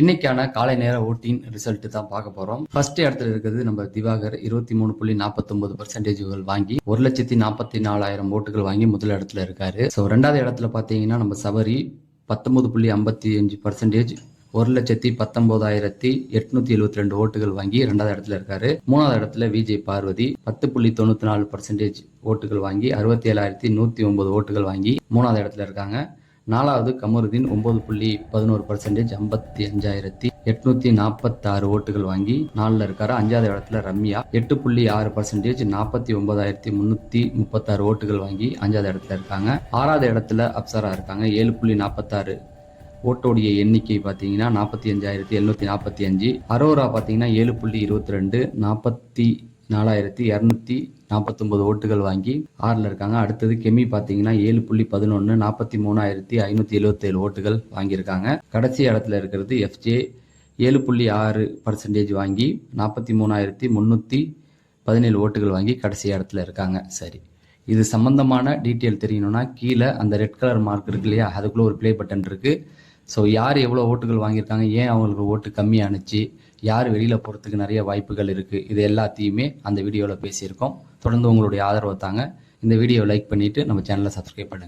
இன்னைக்கான காலை நேர ஓட்டின் ரிசல்ட் தான் பார்க்க போறோம். ஃபர்ஸ்ட் இடத்துல இருக்கிறது நம்ம திவாகர் 23.49% வாங்கி 1,44,000 ஓட்டுகள் வாங்கி முதல் இடத்துல இருக்காரு. ஸோ ரெண்டாவது இடத்துல பார்த்தீங்கன்னா நம்ம சபரி 19.55% 1,19,872 ஓட்டுகள் வாங்கி ரெண்டாவது இடத்துல இருக்காரு. மூணாவது இடத்துல விஜய் பார்வதி 10.94% ஓட்டுகள் வாங்கி 67,109 ஓட்டுகள் வாங்கி மூணாவது இடத்துல இருக்காங்க. நாலாவது கமருதீன் 9.11% 55,846 ஓட்டுகள் வாங்கி 4ல இருக்காரு. அஞ்சாவது இடத்துல ரம்யா 8.6% 49,336 ஓட்டுகள் வாங்கி அஞ்சாவது இடத்துல இருக்காங்க. ஆறாவது இடத்துல அப்சரா இருக்காங்க. 7.46 ஓட்டோடைய எண்ணிக்கை பார்த்தீங்கன்னா 45,745. அரோரா பார்த்தீங்கன்னா 7.22 44,249 ஓட்டுகள் வாங்கி 6ல இருக்காங்க. அடுத்தது கெமி பார்த்தீங்கன்னா 7.11 43,577 ஓட்டுகள் வாங்கியிருக்காங்க. கடைசி இடத்துல இருக்கிறது எஃப்ஜே 7.6% வாங்கி 43,317 ஓட்டுகள் வாங்கி கடைசி இடத்துல இருக்காங்க. சரி, இது சம்பந்தமான டீட்டெயில் தெரியணும்னா கீழே அந்த ரெட் கலர் மார்க் இருக்கு இல்லையா, அதுக்குள்ள ஒரு ப்ளே பட்டன் இருக்கு. ஸோ யார் எவ்வளோ ஓட்டுகள் வாங்கியிருக்காங்க, ஏன் அவங்களுக்கு ஓட்டு கம்மியானுச்சு, யார் வெளியில் போகிறதுக்கு நிறைய வாய்ப்புகள் இருக்குது, இது எல்லாத்தையுமே அந்த வீடியோவில் பேசியிருக்கோம். தொடர்ந்து உங்களுடைய ஆதரவை தாங்க. இந்த வீடியோவை லைக் பண்ணிவிட்டு நம்ம சேனலை சப்ஸ்கிரைப் பண்ணுங்கள்.